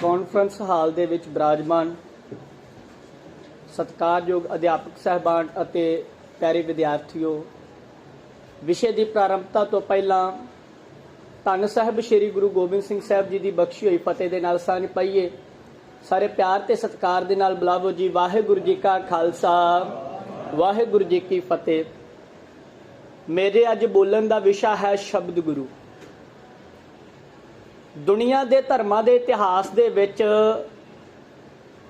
Conference हाल दे विच विराजमान सत्कारयोग अध्यापक साहबान अते प्यारे विद्यार्थियों, विषय की प्रारंभता तो पहला धन साहब श्री गुरु गोबिंद सिंह साहब जी की बख्शी हुई फतेह दे नाल सांझ पाईए। सारे प्यार ते सत्कार दे नाल बुलावो जी। वाहिगुरू जी का खालसा, वाहिगुरू जी की फतेह। मेरे अज बोलन का विषय है शब्द गुरु। दुनिया के धर्मां के इतिहास दे विच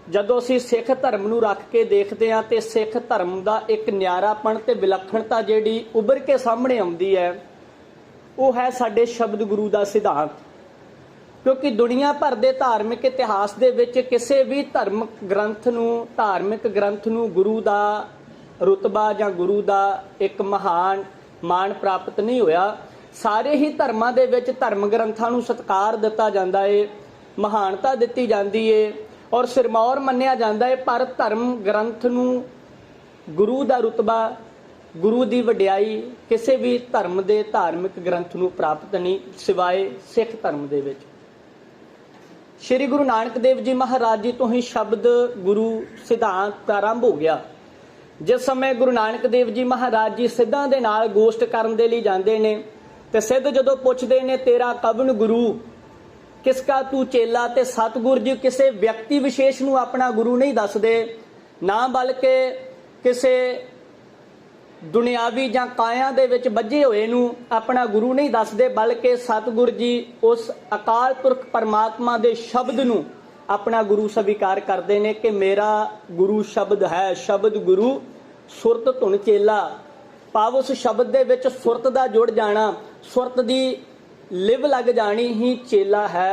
जदों असीं सिख धर्म नूं रख के देखते हैं तो सिख धर्म का एक न्यारापन ते विलक्षणता जिहड़ी उभर के सामने आउंदी है, वो है साडे शब्द गुरु का सिद्धांत। क्योंकि दुनिया भर के धार्मिक इतिहास दे विच किसी भी धर्म ग्रंथ नूं, धार्मिक ग्रंथ नूं गुरु का रुतबा जां गुरु का एक महान मान प्राप्त नहीं होया। सारे ही धर्मां दे विच धर्म ग्रंथां नूं सत्कार दिता जांदा है, महानता दिती जांदी है और सिरमौर मन्निया जांदा है। पर धर्म ग्रंथ नूं गुरु का रुतबा, गुरु की वडियाई किसी भी धर्म के धार्मिक ग्रंथ नूं प्राप्त नहीं, सिवाए सिख धर्म दे विच। श्री गुरु नानक देव जी महाराज जी तो ही शब्द गुरु सिद्धांत प्रारंभ हो गया। जिस समय गुरु नानक देव जी महाराज जी सिद्धां दे नाल गोष्ट करन दे लई जांदे ने ते सिद्ध जदों पुछदे ने तेरा कवन गुरु, किसका तू चेला, ते सतगुर जी किसी व्यक्ति विशेष नूं अपना गुरु नहीं दसदे, ना बल्कि किसी दुनियावी जां काया दे विच बझे होए नूं अपना गुरु नहीं दसदे, बल्कि सतगुर जी उस अकाल पुरख परमात्मा दे शब्द नूं अपना गुरु स्वीकार करते हैं कि मेरा गुरु शब्द है। शब्द गुरु सुरत धुन चेला, भाव उस शब्द दे विच सुरत दा जुड़ जाना, सुरत दी लिव लग जानी ही चेला है,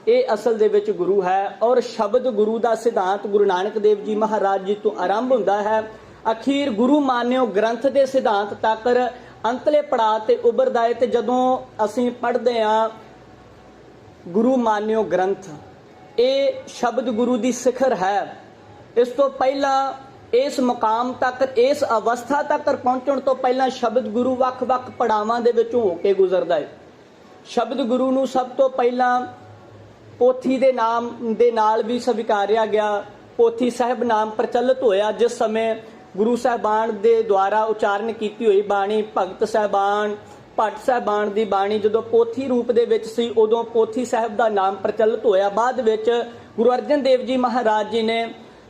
ये असल दे विच गुरु है। और शब्द गुरु का सिद्धांत गुरु नानक देव जी महाराज जी तो आरंभ हुंदा है, अखीर गुरु मान्यो ग्रंथ के सिद्धांत तक अंतले पड़ाव ते उभरदा है। ते जदों असीं पढ़दे हां गुरु मान्यो ग्रंथ, ये शब्द गुरु की सिखर है। इस तो पहला इस मुकाम तक, इस अवस्था तक पहुंचण तो पहला शब्द गुरु वख-वख पड़ावां दे विचों हो के गुजरदा है। शब्द गुरु नूं सब तो पहला पोथी दे नाम दे नाल भी स्वीकारिया गया। पोथी साहिब नाम प्रचलित होया जिस समय गुरु साहबान दे द्वारा उचारण की हुई बाणी, भगत साहबान, भट्ट साहबान की बाणी जदों पोथी रूप दे विच सी, उदों पोथी साहब का नाम प्रचलित होया। बाद विच गुरु अर्जन देव जी महाराज जी ने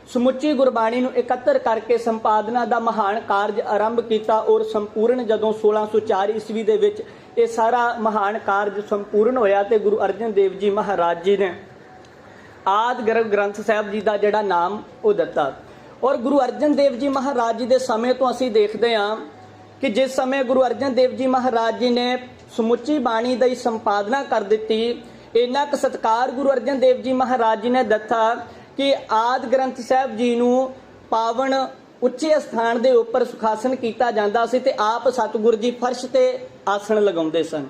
समुची गुरबाणी नूं एकत्र करके संपादना का महान कारज आरंभ किया और संपूर्ण जदों 1604 ईस्वी दे विच ये सारा महान कारज संपूर्ण होया ते गुरु अर्जन देव जी महाराज जी ने आदि गर्भ ग्रंथ साहब जी का जिहड़ा नाम वो दिता। और गुरु अर्जन देव जी महाराज जी के समय तो असीं देखते हाँ कि जिस समय गुरु अर्जन देव जी महाराज जी ने समुची बाणी की संपादना कर दी, इन्ना क सत्कार गुरु अर्जन देव जी महाराज जी ने दिता कि आदि ग्रंथ साहब जी नूं पावन उच्चे स्थान के उपर सुखासन किया जाता सी ते आप सतगुर जी फर्श ते आसन लगाउंदे सन।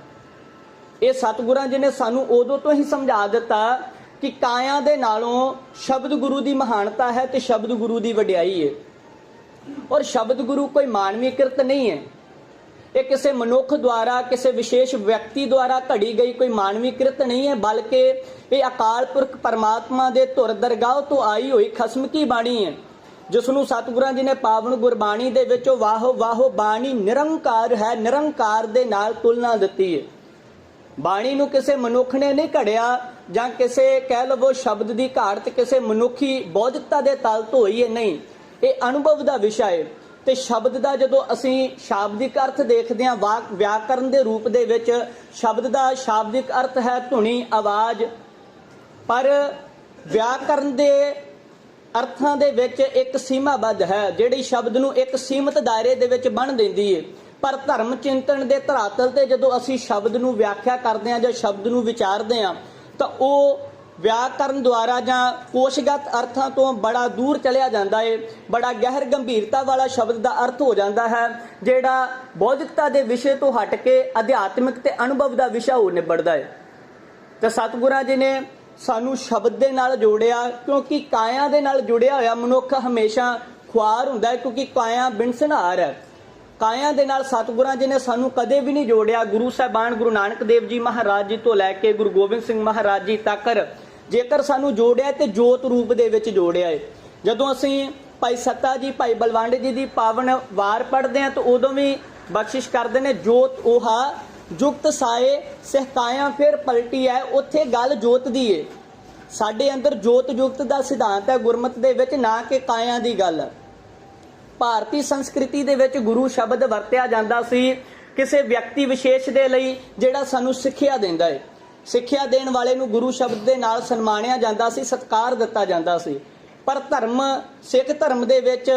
ये सतगुरां जी ने सानू उदों तो ही समझा दिता कि काया दे नालों शब्द गुरु की महानता है तो शब्द गुरु की वडियाई है। और शब्द गुरु कोई मानवी कृत नहीं है, ये किसी मनुख द्वारा, किसी विशेष व्यक्ति द्वारा घड़ी गई कोई मानवी कृत नहीं है, बल्कि ये अकाल पुरख परमात्मा दे धुर दरगाह तो आई हुई खसम की बाणी है, जिसनों सतगुरां जी ने पावन गुरबाणी दे विचों वाहो वाहो बाणी निरंकार है, निरंकार दे नाल तुलना दिती है। बाणी नूं किसी मनुख ने नहीं घड़िया जां किसी कह लवो शब्द की घाट किसी मनुखी बौद्धिकता के तल तो होई है, नहीं, ये अनुभव का विषय है। ते शब्द का जदों असीं शाब्दिक अर्थ देखते हैं, व्याकरण के रूप दे विच शब्द का शाब्दिक अर्थ है धुनी, आवाज़, पर व्याकरण के अर्थां दे विच एक सीमाबद्ध है जिहड़ी शब्द नूं एक सीमित दायरे दे विच बन दिंदी है। पर धर्म चिंतन के धरातल ते जदों असीं शब्द नूं व्याख्या करते हैं जां शब्द नूं विचारते हैं तो वो व्याकरण द्वारा जां कोशगत अर्थां तो बड़ा दूर चलिया जाता है, बड़ा गहर गंभीरता वाला शब्द का अर्थ हो जाता है, जिहड़ा बौद्धिकता के विषय तो हट के अध्यात्मिक ते अनुभव का विषय हो निबड़दा है। तो सतगुरां जी ने सानू शब्द दे नाल जोड़िया, क्योंकि काया दे नाल जुड़िया होया मनुख हमेशा खुआर हुंदा है, क्योंकि काया बिनसनार है। काया दे नाल सतगुरां जी ने सानू कदे भी नहीं जोड़िया। गुरु साहबान गुरु नानक देव जी महाराज जी तो लैके गुरु गोबिंद सिंह महाराज जी तक ਜੇਕਰ ਸਾਨੂੰ ਜੋੜਿਆ ਤੇ ਜੋਤ ਰੂਪ ਦੇ ਵਿੱਚ ਜੋੜਿਆ ਹੈ। ਜਦੋਂ ਅਸੀਂ ਭਾਈ ਸੱਤਾ ਜੀ ਭਾਈ ਬਲਵੰਡ ਜੀ ਦੀ ਪਾਵਨ ਵਾਰ ਪੜ੍ਹਦੇ ਹਾਂ ਤਾਂ ਉਦੋਂ ਵੀ ਬਖਸ਼ਿਸ਼ ਕਰਦੇ ਨੇ, ਜੋਤ ਉਹਾ ਜੁਗਤ ਸਾਏ ਸਹਿਕਾਇਆ ਫਿਰ ਪਲਟੀ ਹੈ। ਉੱਥੇ ਗੱਲ ਜੋਤ ਦੀ ਏ। ਸਾਡੇ ਅੰਦਰ ਜੋਤ ਜੁਗਤ ਦਾ ਸਿਧਾਂਤ ਹੈ ਗੁਰਮਤ ਦੇ ਵਿੱਚ, ਨਾ ਕਿ ਕਾਇਆ ਦੀ ਗੱਲ। ਭਾਰਤੀ ਸੰਸਕ੍ਰਿਤੀ ਦੇ ਵਿੱਚ ਗੁਰੂ ਸ਼ਬਦ ਵਰਤਿਆ ਜਾਂਦਾ ਸੀ ਕਿਸੇ ਵਿਅਕਤੀ ਵਿਸ਼ੇਸ਼ ਦੇ ਲਈ ਜਿਹੜਾ ਸਾਨੂੰ ਸਿੱਖਿਆ ਦਿੰਦਾ ਹੈ। ਸਿੱਖਿਆ ਦੇਣ ਵਾਲੇ ਨੂੰ ਗੁਰੂ ਸ਼ਬਦ ਦੇ ਨਾਲ ਸਨਮਾਨਿਆ ਜਾਂਦਾ ਸੀ, ਸਤਿਕਾਰ ਦਿੱਤਾ ਜਾਂਦਾ ਸੀ। ਪਰ ਧਰਮ, ਸਿੱਖ ਧਰਮ ਦੇ ਵਿੱਚ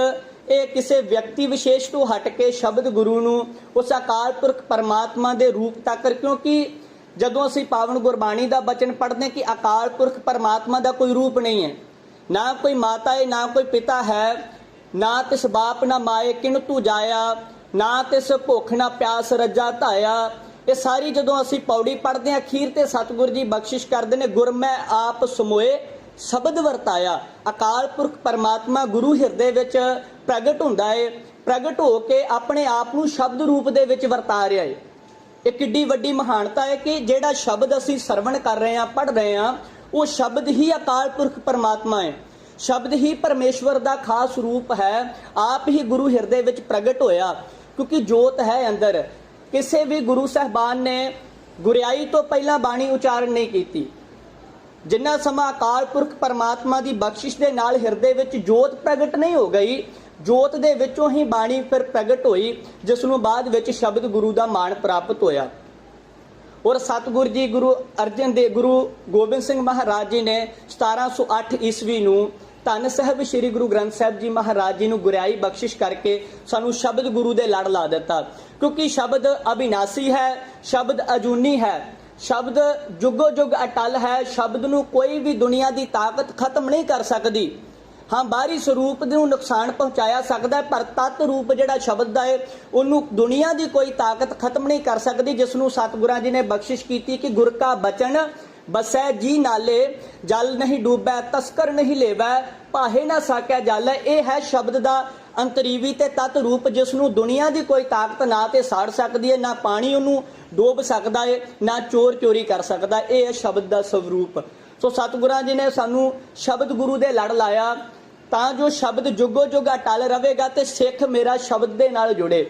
ਇਹ ਕਿਸੇ ਵਿਅਕਤੀ ਵਿਸ਼ੇਸ਼ ਤੋਂ ਹਟ ਕੇ ਸ਼ਬਦ ਗੁਰੂ ਨੂੰ ਉਸ ਅਕਾਲ ਪੁਰਖ ਪਰਮਾਤਮਾ ਦੇ ਰੂਪ ਤੱਕ, ਕਿਉਂਕਿ ਜਦੋਂ ਅਸੀਂ ਪਾਵਨ ਗੁਰਬਾਣੀ ਦਾ ਬਚਨ ਪੜ੍ਹਦੇ ਕਿ ਅਕਾਲ ਪੁਰਖ ਪਰਮਾਤਮਾ ਦਾ ਕੋਈ ਰੂਪ ਨਹੀਂ ਹੈ, ਨਾ ਕੋਈ ਮਾਤਾ ਹੈ, ਨਾ ਕੋਈ ਪਿਤਾ ਹੈ, ਨਾ ਤਿਸ ਬਾਪ ਨਾ ਮਾਏ ਕਿਨ ਤੂੰ ਜਾਇਆ, ਨਾ ਤਿਸ ਭੁੱਖ ਨਾ ਪਿਆਸ ਰੱਜਾ ਧਾਇਆ। ਇਹ ਸਾਰੀ ਜਦੋਂ ਅਸੀਂ ਪੌੜੀ ਪੜ੍ਹਦੇ ਹਾਂ, ਅਖੀਰ ਤੇ ਸਤਿਗੁਰ ਜੀ ਬਖਸ਼ਿਸ਼ ਕਰਦੇ ਨੇ, ਗੁਰ ਮੈਂ ਆਪ ਸਮੋਏ ਸ਼ਬਦ ਵਰਤਾਇਆ। ਅਕਾਲ ਪੁਰਖ ਪਰਮਾਤਮਾ ਗੁਰੂ ਹਿਰਦੇ ਵਿੱਚ ਪ੍ਰਗਟ ਹੁੰਦਾ ਹੈ, ਪ੍ਰਗਟ ਹੋ ਕੇ ਆਪਣੇ ਆਪ ਨੂੰ ਸ਼ਬਦ ਰੂਪ ਦੇ ਵਿੱਚ ਵਰਤਾ ਰਿਹਾ ਹੈ। ਇਹ ਕਿੱਡੀ ਵੱਡੀ ਮਹਾਨਤਾ ਹੈ ਕਿ ਜਿਹੜਾ ਸ਼ਬਦ ਅਸੀਂ ਸਰਵਣ ਕਰ ਰਹੇ ਹਾਂ, ਪੜ੍ਹ ਰਹੇ ਹਾਂ, ਉਹ ਸ਼ਬਦ ਹੀ ਅਕਾਲ ਪੁਰਖ ਪਰਮਾਤਮਾ ਹੈ, ਸ਼ਬਦ ਹੀ ਪਰਮੇਸ਼ਵਰ ਦਾ ਖਾਸ ਰੂਪ ਹੈ। ਆਪ ਹੀ ਗੁਰੂ ਹਿਰਦੇ ਵਿੱਚ ਪ੍ਰਗਟ ਹੋਇਆ, ਕਿਉਂਕਿ ਜੋਤ ਹੈ ਅੰਦਰ। ਕਿਸੇ ਵੀ ਗੁਰੂ ਸਾਹਿਬਾਨ ਨੇ ਗੁਰਿਆਈ ਤੋਂ ਪਹਿਲਾਂ ਬਾਣੀ ਉਚਾਰਨ ਨਹੀਂ ਕੀਤੀ। ਜਿੰਨਾ ਸਮਾਂ ਅਕਾਲ ਪੁਰਖ ਪਰਮਾਤਮਾ ਦੀ ਬਖਸ਼ਿਸ਼ ਦੇ ਨਾਲ ਹਿਰਦੇ ਵਿੱਚ ਜੋਤ ਪ੍ਰਗਟ ਨਹੀਂ ਹੋ ਗਈ, ਜੋਤ ਦੇ ਵਿੱਚੋਂ ਹੀ ਬਾਣੀ ਫਿਰ ਪ੍ਰਗਟ ਹੋਈ, ਜਿਸ ਨੂੰ ਬਾਅਦ ਵਿੱਚ ਸ਼ਬਦ ਗੁਰੂ ਦਾ ਮਾਣ ਪ੍ਰਾਪਤ ਹੋਇਆ। ਔਰ ਸਤਿਗੁਰ ਜੀ ਗੁਰੂ ਅਰਜਨ ਦੇਵ, ਗੁਰੂ ਗੋਬਿੰਦ ਸਿੰਘ ਮਹਾਰਾਜ ਜੀ ਨੇ 1708 ਈਸਵੀ ਨੂੰ ਧੰਨ ਸਾਹਿਬ ਸ੍ਰੀ ਗੁਰੂ ਗ੍ਰੰਥ ਸਾਹਿਬ ਜੀ ਮਹਾਰਾਜ ਜੀ ਨੂੰ ਗੁਰਿਆਈ ਬਖਸ਼ਿਸ਼ ਕਰਕੇ ਸਾਨੂੰ ਸ਼ਬਦ ਗੁਰੂ ਦੇ ਲੜ ਲਾ ਦਿੱਤਾ। ਕਿਉਂਕਿ ਸ਼ਬਦ ਅਬਿਨਾਸੀ ਹੈ, ਸ਼ਬਦ ਅਜੂਨੀ ਹੈ, ਸ਼ਬਦ ਜੁਗੋ ਜੁਗ ਅਟਲ ਹੈ। ਸ਼ਬਦ ਨੂੰ ਕੋਈ ਵੀ ਦੁਨੀਆ ਦੀ ਤਾਕਤ ਖਤਮ ਨਹੀਂ ਕਰ ਸਕਦੀ। ਹਾਂ, ਬਾਹਰੀ ਸਰੂਪ ਨੂੰ ਨੁਕਸਾਨ ਪਹੁੰਚਾਇਆ ਸਕਦਾ ਹੈ, ਪਰ ਤਤ ਰੂਪ ਜਿਹੜਾ ਸ਼ਬਦ ਦਾ ਹੈ ਉਹਨੂੰ ਦੁਨੀਆ ਦੀ ਕੋਈ ਤਾਕਤ ਖਤਮ ਨਹੀਂ ਕਰ ਸਕਦੀ। ਜਿਸ ਨੂੰ ਸਤਿਗੁਰਾਂ ਜੀ ਨੇ ਬਖਸ਼ਿਸ਼ ਕੀਤੀ ਕਿ ਗੁਰ ਕਾ ਬਚਨ ਬਸੈ ਜੀ ਨਾਲੇ, ਜਲ ਨਹੀਂ ਡੂਬੈ ਤਸਕਰ ਨਹੀਂ ਲੇਵੈ, ਭਾਹੇ ਨਾ ਸਾਕਿਆ ਜਲ। ਇਹ ਹੈ ਸ਼ਬਦ ਦਾ ਅੰਤਰੀਵੀ ਤੇ ਤਤ ਰੂਪ, ਜਿਸ ਨੂੰ ਦੁਨੀਆ ਦੀ ਕੋਈ ਤਾਕਤ ਨਾ ਤੇ ਸਾੜ ਸਕਦੀ ਹੈ, ਨਾ ਪਾਣੀ ਉਹਨੂੰ ਡੋਬ ਸਕਦਾ ਹੈ, ਨਾ ਚੋਰ ਚੋਰੀ ਕਰ ਸਕਦਾ। ਇਹ ਹੈ ਸ਼ਬਦ ਦਾ ਸਵਰੂਪ। ਸੋ ਸਤਿਗੁਰਾਂ ਜੀ ਨੇ ਸਾਨੂੰ ਸ਼ਬਦ ਗੁਰੂ ਦੇ ਲੜ ਲਾਇਆ ਤਾਂ ਜੋ ਸ਼ਬਦ ਜੁਗੋ ਜੁਗ ਅਟਲ ਰਹੇਗਾ ਤੇ ਸਿੱਖ ਮੇਰਾ ਸ਼ਬਦ ਦੇ ਨਾਲ ਜੁੜੇ।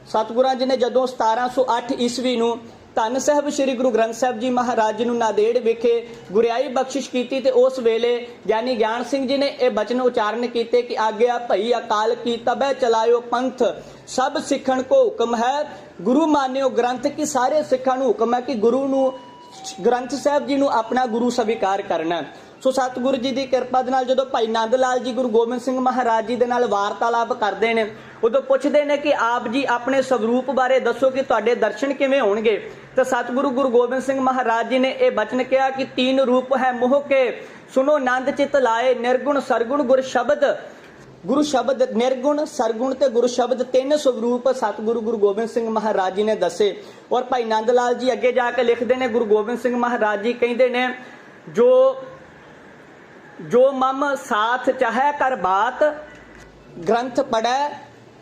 ਸਤਿਗੁਰਾਂ ਜੀ ਨੇ ਜਦੋਂ 1708 ਈਸਵੀ ਨੂੰ ਧੰਨ ਸਾਹਿਬ ਸ੍ਰੀ ਗੁਰੂ ਗ੍ਰੰਥ ਸਾਹਿਬ ਜੀ ਮਹਾਰਾਜ ਜੀ ਨੂੰ ਨਾਂਦੇੜ ਵਿਖੇ ਗੁਰਿਆਈ ਬਖਸ਼ਿਸ਼ ਕੀਤੀ ਤੇ ਉਸ ਵੇਲੇ ਗਿਆਨੀ ਗਿਆਨ ਸਿੰਘ ਜੀ ਨੇ ਇਹ ਬਚਨ ਉਚਾਰਨ ਕੀਤੇ ਕਿ ਆਗਿਆ ਭਈ ਅਕਾਲ ਕੀ ਤਬੈ ਚਲਾਇਓ ਪੰਥ, ਸਭ ਸਿੱਖਣ ਕੋ ਹੁਕਮ ਹੈ ਗੁਰੂ ਮਾਨਿਓ ਗ੍ਰੰਥ। ਕਿ ਸਾਰੇ ਸਿੱਖਾਂ ਨੂੰ ਹੁਕਮ ਹੈ ਕਿ ਗੁਰੂ ਨੂੰ, ਗ੍ਰੰਥ ਸਾਹਿਬ ਜੀ ਨੂੰ ਆਪਣਾ ਗੁਰੂ ਸਵੀਕਾਰ ਕਰਨਾ। ਸੋ ਸਤਿਗੁਰੂ ਜੀ ਦੀ ਕਿਰਪਾ ਦੇ ਨਾਲ ਜਦੋਂ ਭਾਈ ਨੰਦ ਲਾਲ ਜੀ ਗੁਰੂ ਗੋਬਿੰਦ ਸਿੰਘ ਮਹਾਰਾਜ ਜੀ ਦੇ ਨਾਲ ਵਾਰਤਾਲਾਪ ਕਰਦੇ ਨੇ, ਉਦੋਂ ਪੁੱਛਦੇ ਨੇ ਕਿ ਆਪ ਜੀ ਆਪਣੇ ਸਵਰੂਪ ਬਾਰੇ ਦੱਸੋ ਕਿ ਤੁਹਾਡੇ ਦਰਸ਼ਨ ਕਿਵੇਂ ਹੋਣਗੇ। ਤਾਂ ਸਤਿਗੁਰੂ ਗੁਰੂ ਗੋਬਿੰਦ ਸਿੰਘ ਮਹਾਰਾਜ ਜੀ ਨੇ ਇਹ ਬਚਨ ਕਿਹਾ ਕਿ तीन रूप है मोह के, सुनो नंद चित लाए, निर्गुण सरगुण गुर शब्द। गुरु शब्द निर्गुण सरगुण ते गुरु शब्द तीन स्वरूप सतगुरु गुरु गोबिंद सिंह महाराज जी ने दसे। और भाई नंद लाल जी अगे जाके लिखते हैं, गुरु गोबिंद सिंह महाराज जी कहते ने, जो मम साथ चाहे कर बात, ग्रंथ पढ़े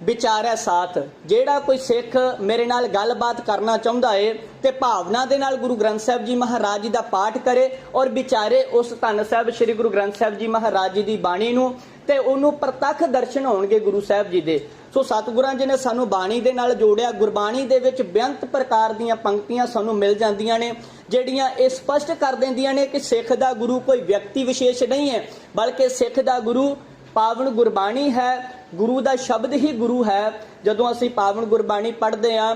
विचारे साथ। जेड़ा कोई सिख मेरे नाल गलबात करना चाहता है ते भावना दे नाल गुरु ग्रंथ साहब जी महाराज जी दा पाठ करे और विचारे उस धन साहब श्री गुरु ग्रंथ साहब जी महाराज जी दी बाणी नूं ते उन्हों प्रतख दर्शन होणगे गुरु साहब जी दे। सो सतगुरां जी ने सानू बाणी दे नाल जोड़िया। गुरबाणी दे विच बेअंत प्रकार दीयां पंक्तियां सानू मिल जांदियां ने जिहड़ियां इह स्पष्ट कर दिंदियां ने कि सिख दा गुरु कोई व्यक्ति विशेष नहीं है, बल्कि सिख दा गुरु पावन गुरबाणी है। गुरु दा शब्द ही गुरु है। जदों असीं पावन गुरबाणी पढ़दे हां,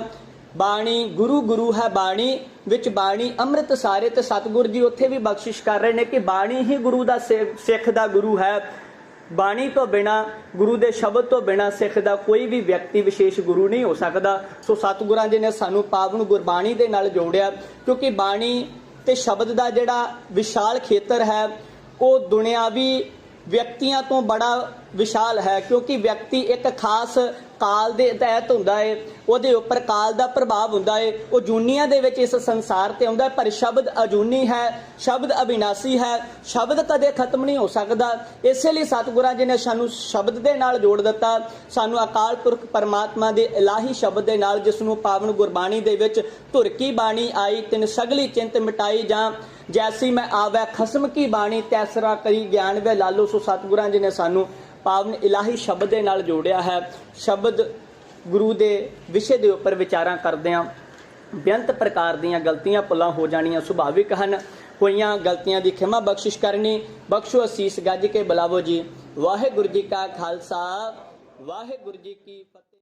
बाणी गुरु गुरु है बाणी विच बाणी अमृत सारे, ते सतगुर जी उत्थे भी बख्शिश कर रहे ने कि बाणी ही गुरु दा सिख दा गुरु है। बाणी तो बिना, गुरु दे शब्द तो बिना सिख दा कोई भी व्यक्ति विशेष गुरु नहीं हो सकता। सो सतगुरां जी ने सानू पावन गुरबाणी दे नाल जोड़िया, क्योंकि बाणी ते शब्द दा जिहड़ा विशाल खेतर है वो दुनियावी व्यक्तियों तो बड़ा विशाल है, क्योंकि व्यक्ति एक खास ਕਾਲ ਦੇ ਤਹਿਤ ਹੁੰਦਾ ਹੈ, ਉਹਦੇ ਉੱਪਰ ਕਾਲ ਦਾ ਪ੍ਰਭਾਵ ਹੁੰਦਾ ਹੈ। ਉਹ ਜੂਨੀਆਂ ਦੇ ਵਿੱਚ ਇਸ ਸੰਸਾਰ ਤੇ ਆਉਂਦਾ, ਪਰ ਸ਼ਬਦ ਅਜੂਨੀ ਹੈ, ਸ਼ਬਦ ਅਵਿਨਾਸੀ ਹੈ, ਸ਼ਬਦ ਕਦੇ ਖਤਮ ਨਹੀਂ ਹੋ ਸਕਦਾ। ਇਸੇ ਲਈ ਸਤਿਗੁਰਾਂ ਜੀ ਨੇ ਸਾਨੂੰ ਸ਼ਬਦ ਦੇ ਨਾਲ ਜੋੜ ਦਿੱਤਾ, ਸਾਨੂੰ ਅਕਾਲ ਪੁਰਖ ਪਰਮਾਤਮਾ ਦੇ ਇਲਾਹੀ ਸ਼ਬਦ ਦੇ ਨਾਲ, ਜਿਸ ਨੂੰ ਪਾਵਨ ਗੁਰਬਾਣੀ ਦੇ ਵਿੱਚ ਧੁਰ ਕੀ ਬਾਣੀ ਆਈ ਤਿਨ ਸਗਲੀ ਚਿੰਤ ਮਿਟਾਈ, ਜਾਂ ਜੈਸੀ ਮੈਂ ਆਵੈ ਖਸਮ ਕੀ ਬਾਣੀ ਤੈਸਰਾ ਕਰੀ ਗਿਆਨ ਵੇ ਲਾਲੋ। ਸੋ ਸਤਿਗੁਰਾਂ ਜੀ ਨੇ ਸਾਨੂੰ ਪਾਵਨ ਇਲਾਹੀ ਸ਼ਬਦ ਦੇ ਨਾਲ ਜੋੜਿਆ ਹੈ। ਸ਼ਬਦ ਗੁਰੂ ਦੇ ਵਿਸ਼ੇ ਦੇ ਉੱਪਰ ਵਿਚਾਰਾਂ ਕਰਦਿਆਂ ਬੇਅੰਤ ਪ੍ਰਕਾਰ ਦੀਆਂ ਗਲਤੀਆਂ ਭੁੱਲਾਂ ਹੋ ਜਾਣੀਆਂ ਸੁਭਾਵਿਕ ਹਨ। ਹੋਈਆਂ ਗਲਤੀਆਂ ਦੀ ਖਿਮਾ ਬਖਸ਼ਿਸ਼ ਕਰਨੀ। ਬਖਸ਼ੋ ਅਸੀਸ ਗੱਜ ਕੇ ਬੁਲਾਵੋ ਜੀ। ਵਾਹਿਗੁਰੂ ਜੀ ਕਾ ਖਾਲਸਾ, ਵਾਹਿਗੁਰੂ ਜੀ ਕੀ ਫਤਿਹ।